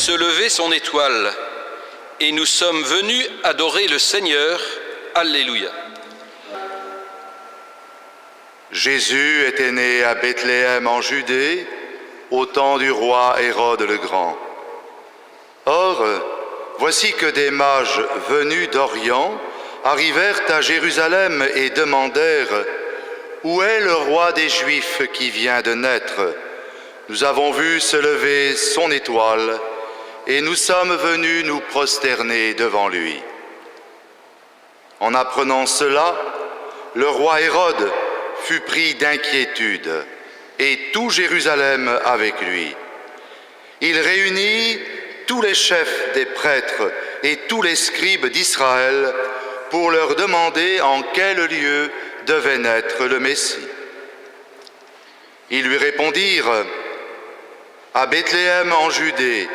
se lever son étoile, et nous sommes venus adorer le Seigneur. Alléluia. Jésus était né à Bethléem en Judée, au temps du roi Hérode le Grand. Or, voici que des mages venus d'Orient arrivèrent à Jérusalem et demandèrent « Où est le roi des Juifs qui vient de naître ? Nous avons vu se lever son étoile et nous sommes venus nous prosterner devant lui. » En apprenant cela, le roi Hérode fut pris d'inquiétude, et tout Jérusalem avec lui. Il réunit tous les chefs des prêtres et tous les scribes d'Israël pour leur demander en quel lieu devait naître le Messie. Ils lui répondirent « À Bethléem en Judée,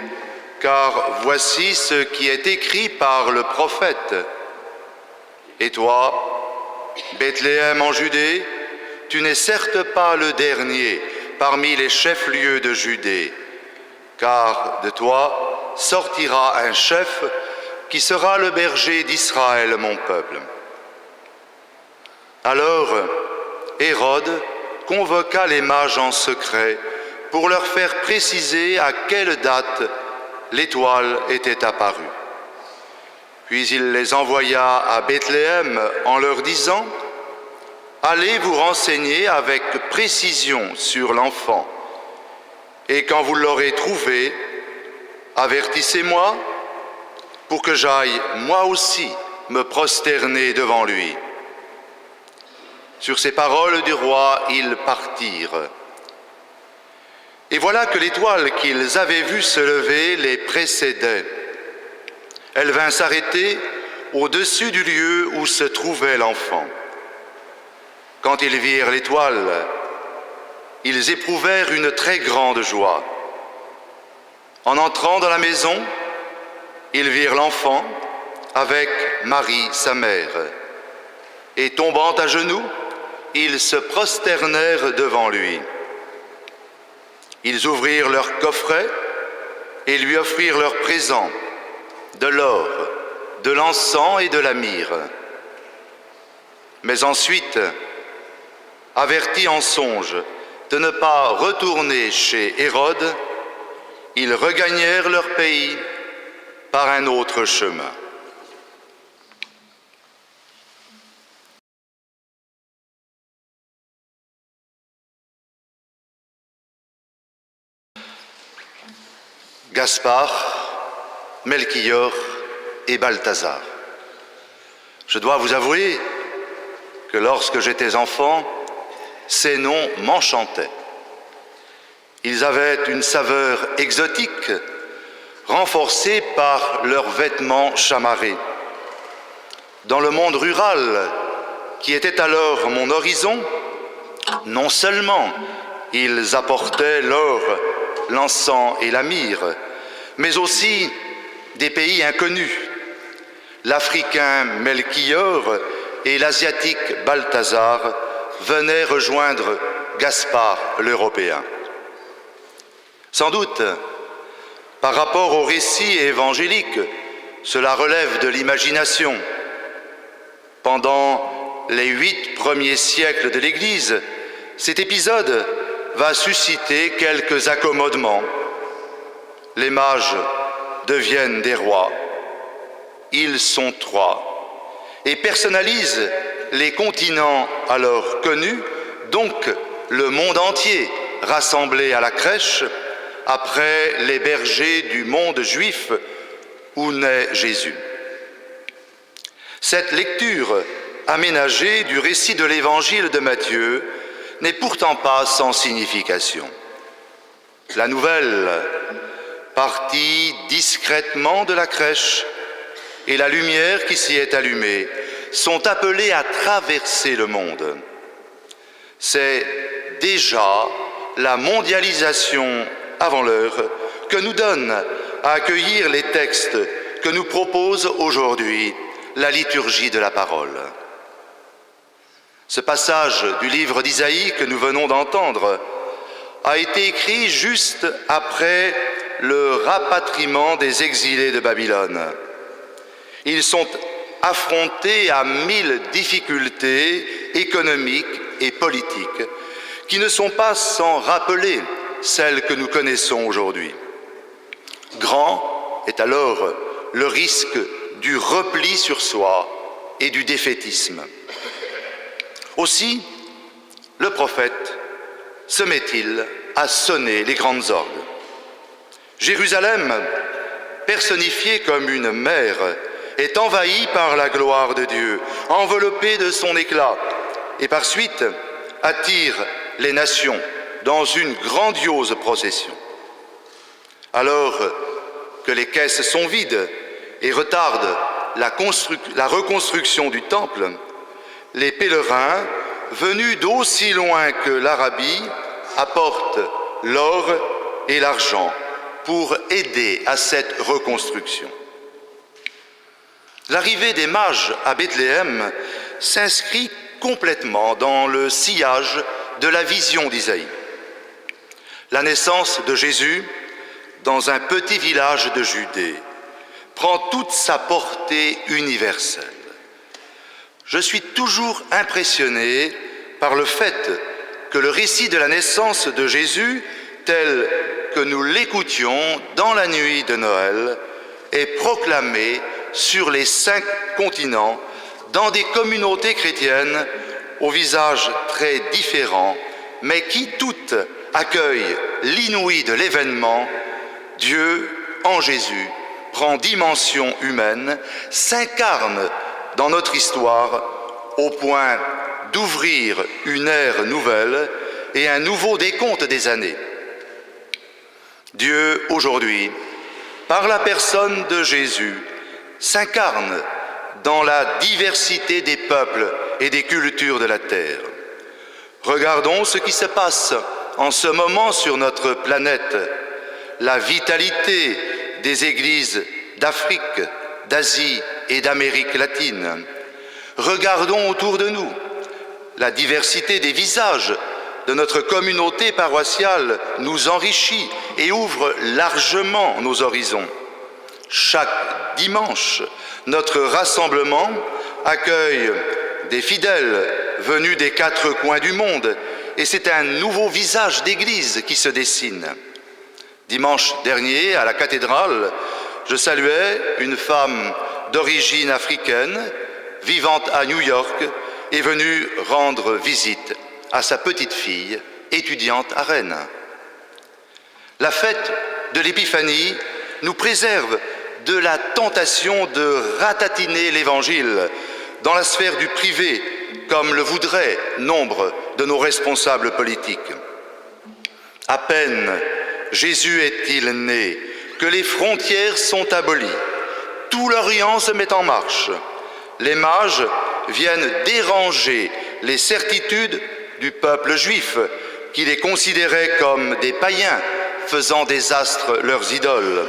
car voici ce qui est écrit par le prophète. Et toi, Bethléem en Judée, tu n'es certes pas le dernier parmi les chefs-lieux de Judée, car de toi sortira un chef qui sera le berger d'Israël, mon peuple. » Alors Hérode convoqua les mages en secret pour leur faire préciser à quelle date l'étoile était apparue. Puis il les envoya à Bethléem en leur disant « Allez vous renseigner avec précision sur l'enfant, et quand vous l'aurez trouvé, avertissez-moi pour que j'aille moi aussi me prosterner devant lui. » Sur ces paroles du roi, ils partirent. Et voilà que l'étoile qu'ils avaient vue se lever les précédait. Elle vint s'arrêter au-dessus du lieu où se trouvait l'enfant. Quand ils virent l'étoile, ils éprouvèrent une très grande joie. En entrant dans la maison, ils virent l'enfant avec Marie, sa mère, et tombant à genoux, ils se prosternèrent devant lui. Ils ouvrirent leur coffret et lui offrirent leurs présents, de l'or, de l'encens et de la myrrhe. Mais ensuite, avertis en songe de ne pas retourner chez Hérode, ils regagnèrent leur pays par un autre chemin. Gaspard, Melchior et Balthazar. Je dois vous avouer que lorsque j'étais enfant, ces noms m'enchantaient. Ils avaient une saveur exotique, renforcée par leurs vêtements chamarrés. Dans le monde rural, qui était alors mon horizon, non seulement ils apportaient l'or, l'encens et la myrrhe, mais aussi des pays inconnus, l'Africain Melchior et l'Asiatique Balthazar venaient rejoindre Gaspard l'Européen. Sans doute, par rapport au récit évangélique, cela relève de l'imagination. Pendant les 8 premiers siècles de l'Église, cet épisode va susciter quelques accommodements. Les mages deviennent des rois. Ils sont 3 et personnalisent les continents alors connus, donc le monde entier rassemblé à la crèche après les bergers du monde juif où naît Jésus. Cette lecture aménagée du récit de l'évangile de Matthieu n'est pourtant pas sans signification. La nouvelle partit discrètement de la crèche et la lumière qui s'y est allumée sont appelés à traverser le monde. C'est déjà la mondialisation avant l'heure que nous donne à accueillir les textes que nous propose aujourd'hui la liturgie de la parole. Ce passage du livre d'Isaïe que nous venons d'entendre a été écrit juste après le rapatriement des exilés de Babylone. Ils sont affrontés à 1000 difficultés économiques et politiques qui ne sont pas sans rappeler celles que nous connaissons aujourd'hui. Grand est alors le risque du repli sur soi et du défaitisme. Aussi, le prophète se met-il à sonner les grandes orgues. Jérusalem, personnifiée comme une mer, est envahie par la gloire de Dieu, enveloppée de son éclat, et par suite attire les nations dans une grandiose procession. Alors que les caisses sont vides et retardent la reconstruction du temple, les pèlerins, venus d'aussi loin que l'Arabie, apportent l'or et l'argent pour aider à cette reconstruction. L'arrivée des mages à Bethléem s'inscrit complètement dans le sillage de la vision d'Isaïe. La naissance de Jésus dans un petit village de Judée prend toute sa portée universelle. Je suis toujours impressionné par le fait que le récit de la naissance de Jésus, tel que nous l'écoutions dans la nuit de Noël, est proclamé sur les 5 continents, dans des communautés chrétiennes au visage très différents, mais qui toutes accueillent l'inouï de l'événement. Dieu, en Jésus, prend dimension humaine, s'incarne dans notre histoire au point d'ouvrir une ère nouvelle et un nouveau décompte des années. Dieu, aujourd'hui, par la personne de Jésus, s'incarne dans la diversité des peuples et des cultures de la terre. Regardons ce qui se passe en ce moment sur notre planète, la vitalité des églises d'Afrique, d'Asie et d'Amérique latine. Regardons autour de nous la diversité des visages de notre communauté paroissiale nous enrichit et ouvre largement nos horizons. Chaque dimanche, notre rassemblement accueille des fidèles venus des 4 coins du monde et c'est un nouveau visage d'église qui se dessine. Dimanche dernier, à la cathédrale, je saluais une femme d'origine africaine, vivante à New York, et venue rendre visite à sa petite fille, étudiante à Rennes. La fête de l'Épiphanie nous préserve de la tentation de ratatiner l'Évangile dans la sphère du privé, comme le voudraient nombre de nos responsables politiques. À peine Jésus est-il né que les frontières sont abolies. Tout l'Orient se met en marche. Les mages viennent déranger les certitudes du peuple juif, qui les considérait comme des païens faisant des astres leurs idoles.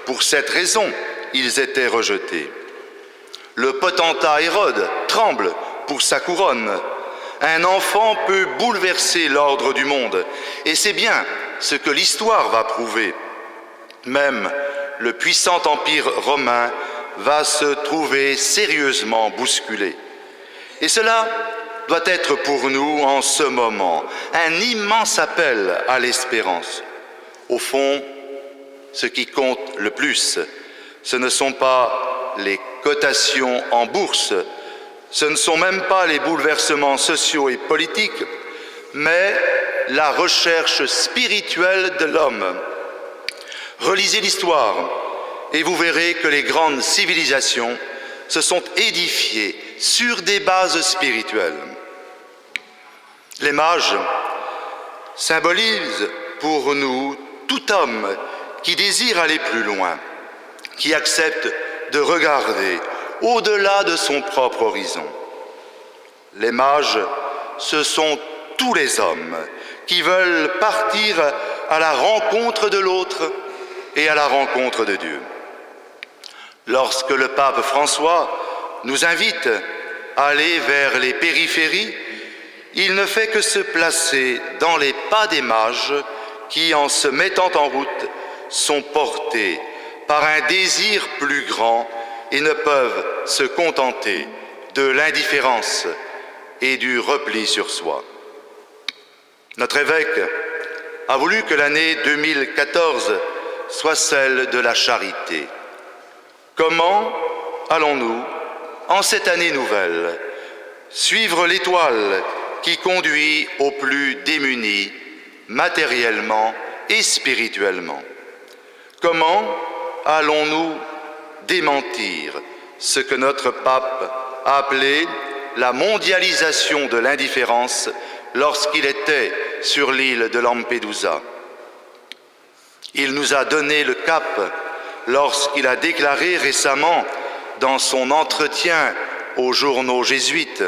Pour cette raison, ils étaient rejetés. Le potentat Hérode tremble pour sa couronne. Un enfant peut bouleverser l'ordre du monde, et c'est bien ce que l'histoire va prouver. Même le puissant empire romain va se trouver sérieusement bousculé. Et cela doit être pour nous, en ce moment, un immense appel à l'espérance. Au fond, ce qui compte le plus, ce ne sont pas les cotations en bourse, ce ne sont même pas les bouleversements sociaux et politiques, mais la recherche spirituelle de l'homme. Relisez l'histoire et vous verrez que les grandes civilisations se sont édifiées sur des bases spirituelles. Les mages symbolisent pour nous tout homme qui désire aller plus loin, qui accepte de regarder au-delà de son propre horizon. Les mages, ce sont tous les hommes qui veulent partir à la rencontre de l'autre et à la rencontre de Dieu. Lorsque le pape François nous invite à aller vers les périphéries, il ne fait que se placer dans les pas des mages qui, en se mettant en route, sont portés par un désir plus grand et ne peuvent se contenter de l'indifférence et du repli sur soi. Notre évêque a voulu que l'année 2014 soit celle de la charité. Comment allons-nous, en cette année nouvelle, suivre l'étoile qui conduit aux plus démunis, matériellement et spirituellement? Comment allons-nous démentir ce que notre pape a appelé la mondialisation de l'indifférence lorsqu'il était sur l'île de Lampedusa? Il nous a donné le cap lorsqu'il a déclaré récemment dans son entretien aux journaux jésuites,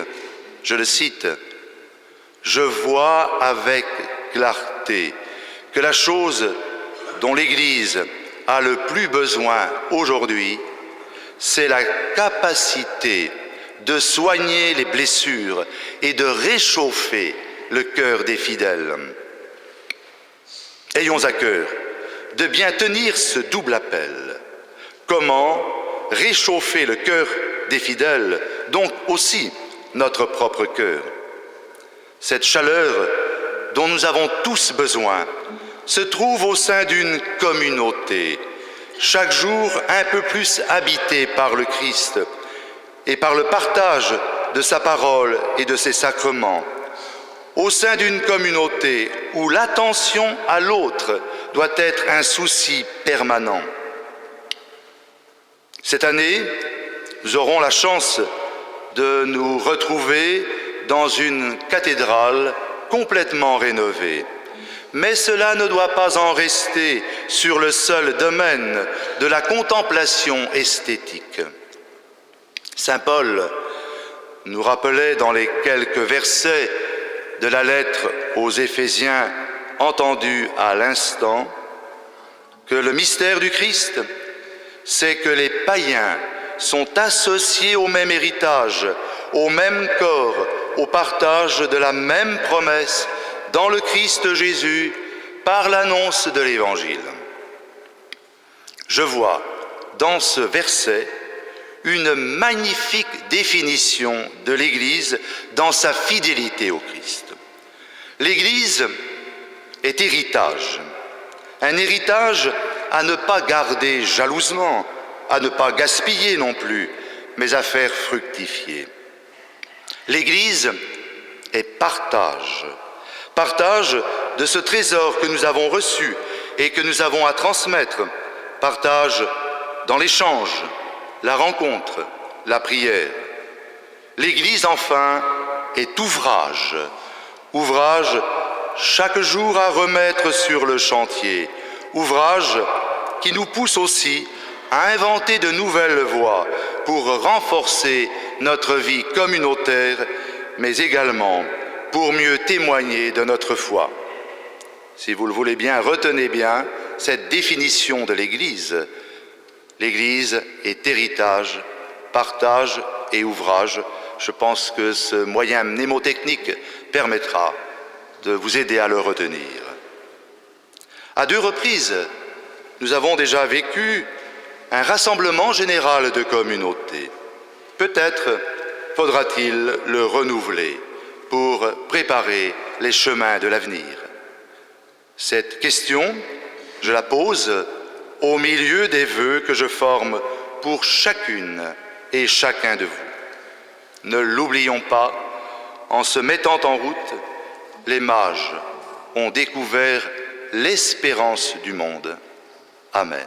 je le cite, « Je vois avec clarté que la chose dont l'Église a le plus besoin aujourd'hui, c'est la capacité de soigner les blessures et de réchauffer le cœur des fidèles. » Ayons à cœur de bien tenir ce double appel. Comment réchauffer le cœur des fidèles, donc aussi notre propre cœur? Cette chaleur dont nous avons tous besoin se trouve au sein d'une communauté, chaque jour un peu plus habitée par le Christ et par le partage de sa parole et de ses sacrements, au sein d'une communauté où l'attention à l'autre doit être un souci permanent. Cette année, nous aurons la chance de nous retrouver dans une cathédrale complètement rénovée. Mais cela ne doit pas en rester sur le seul domaine de la contemplation esthétique. Saint Paul nous rappelait dans les quelques versets de la lettre aux Éphésiens entendue à l'instant que le mystère du Christ, c'est que les païens sont associés au même héritage, au même corps, au partage de la même promesse dans le Christ Jésus par l'annonce de l'Évangile. Je vois dans ce verset une magnifique définition de l'Église dans sa fidélité au Christ. L'Église est héritage, un héritage à ne pas garder jalousement, à ne pas gaspiller non plus, mais à faire fructifier. L'Église est partage, partage de ce trésor que nous avons reçu et que nous avons à transmettre, partage dans l'échange, la rencontre, la prière. L'Église, enfin, est ouvrage, ouvrage chaque jour à remettre sur le chantier, ouvrage qui nous pousse aussi à inventer de nouvelles voies pour renforcer notre vie communautaire, mais également pour mieux témoigner de notre foi. Si vous le voulez bien, retenez bien cette définition de l'Église. L'Église est héritage, partage et ouvrage. Je pense que ce moyen mnémotechnique permettra de vous aider à le retenir. À 2 reprises, nous avons déjà vécu un rassemblement général de communautés. Peut-être faudra-t-il le renouveler pour préparer les chemins de l'avenir. Cette question, je la pose au milieu des vœux que je forme pour chacune et chacun de vous. Ne l'oublions pas, en se mettant en route, les mages ont découvert l'espérance du monde. Amen.